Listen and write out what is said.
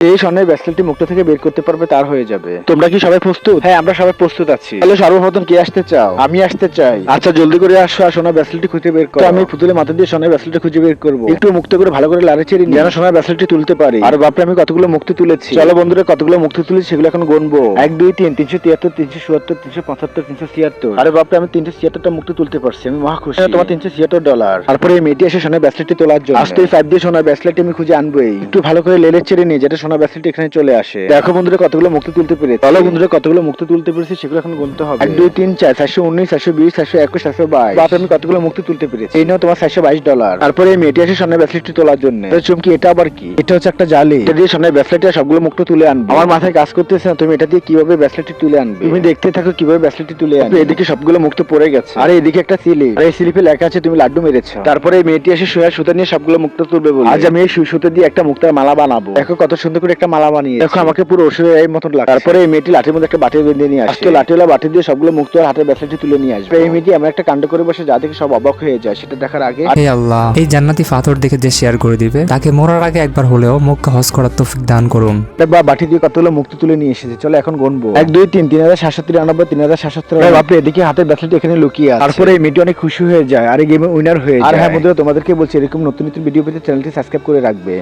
এই স্বর্ণের ব্রেসলেটটি মুক্ত থেকে বের করতে পারবে তার হয়ে যাবে। তোমরা কি সবাই প্রস্তুত? হ্যাঁ, আমরা সবাই প্রস্তুত আছি। তাহলে সর্বপ্রথম কে আসতে চাও? আমি আসতে চাই। আচ্ছা, জলদি করে আসো আর সোনার ব্রেসলেটটি খুঁজে বের করো। আমি পুতুলের মাথা দিয়ে সোনার ব্রেসলেটটি খুঁজে বের করবো। একটু মুক্ত করে ভালো করে লাড়ে চেড়ে যেন সোনার ব্রেসলেটটি তুলতে পারি। আর বাপরে, আমি কতগুলো মুক্তি তুলেছি। চলো বন্ধুরা, কতগুলো মুক্তি তুলেছি সেগুলো এখন গুনবো। 1 2 3 373 374 375 376। আরে বাপরে, আমি 376টা মুক্তি তুলতে পারছি। আমি মহা খুশি। তোমার $376। তারপরে এই মেয়েটি এসে সোনার ব্রেসলেটটি তোলার জন্য আজ তো এই 5 দিয়ে সোনার ব্রেসলেটটি আমি খুঁজে আনবোই। একটু ভালো করে লেলে চেড়ে নিয়ে যেটা সোনার ব্রেসলেটটি এখানে চলে আসে। দেখো বন্ধুরা, কতগুলো মুক্তি তুলতে পেরেছি। চলো বন্ধুরা, কতগুলো মুক্তি তুলতে পেরেছি সেগুলো এখন গুনতে হবে। 1 2 3 4 419 420 421 422। বাপ, আমি কতগুলো মুক্তি তুলতে পেরেছি। এই নাও তোমার $422। তারপরে এই মেয়েটি এসে সোনার ব্রেসলেটটি তোলার জন্য চুমকি, এটা আবার কি? এটা হচ্ছে একটা জালি। এটা দিয়ে সোনার ব্রেসলেটে সবগুলো মুক্ত তুলে আনবে। আমার মাথায় কাজ করতেছে না তুমি এটা দিয়ে কিভাবে ব্রেসলেটটি তুলে আনবে। তুমি দেখতে থাকো কিভাবে ব্রেসলেটটি তুলে আনবে। এদিকে সবগুলো মুক্ত পড়ে গেছে আর এদিকে একটা স্লিপ। আর এই স্লিপে লেখা আছে তুমি লাড্ডু মেরেছো। তারপরে এই মেয়েটি এসে সুয়ার সুতা নিয়ে সবগুলো মুক্ত তুলবে বলে আজ আমি এই সুতা দিয়ে একটা মুক্তার মালা বানাবো। দেখো কত সুন্দর করে একটা মালা বানিয়ে। দেখো আমাকে পুরো ওষুধের মতন লাগছে। তারপরে এই মেয়েটি লাঠির মধ্যে একটা বাটি বেঁধে নিয়ে আসে। লাঠিওয়ালা বাটি দিয়ে সবগুলো মুক্ত আর হাতের ব্রেসলেটটি তুলে নিয়ে আসবে। এই মেয়েটি এমন একটা কাণ্ড করে বসে যা দেখে সব অবাক হয়ে যায়। সেটা দেখার আগে হে আল্লাহ, এই জান্নাতি পাথর দেখে যে শেয়ার করে দিবে তাকে মরার আগে একবার হলেও মক্কা হজ করার তৌফিক দান করুন। বা বাটি দিয়ে কতগুলো মুক্তি তুলে নিয়ে এসেছে। চলো এখন গুনবো। 1 2 3 3793 3793। বাপরে, এদিকে হাতের ব্রেসলেট এখানে লুকিয়ে আছে। তারপরে এই মেয়েটি অনেক খুশি হয়ে যায় আর এই গেমে উইনার হয়ে যায়। আর হ্যাঁ বন্ধুরা, তোমাদেরকে বলছি এরকম নতুন নতুন ভিডিও পেতে চ্যানেলটি সাবস্ক্রাইব করে রাখবে।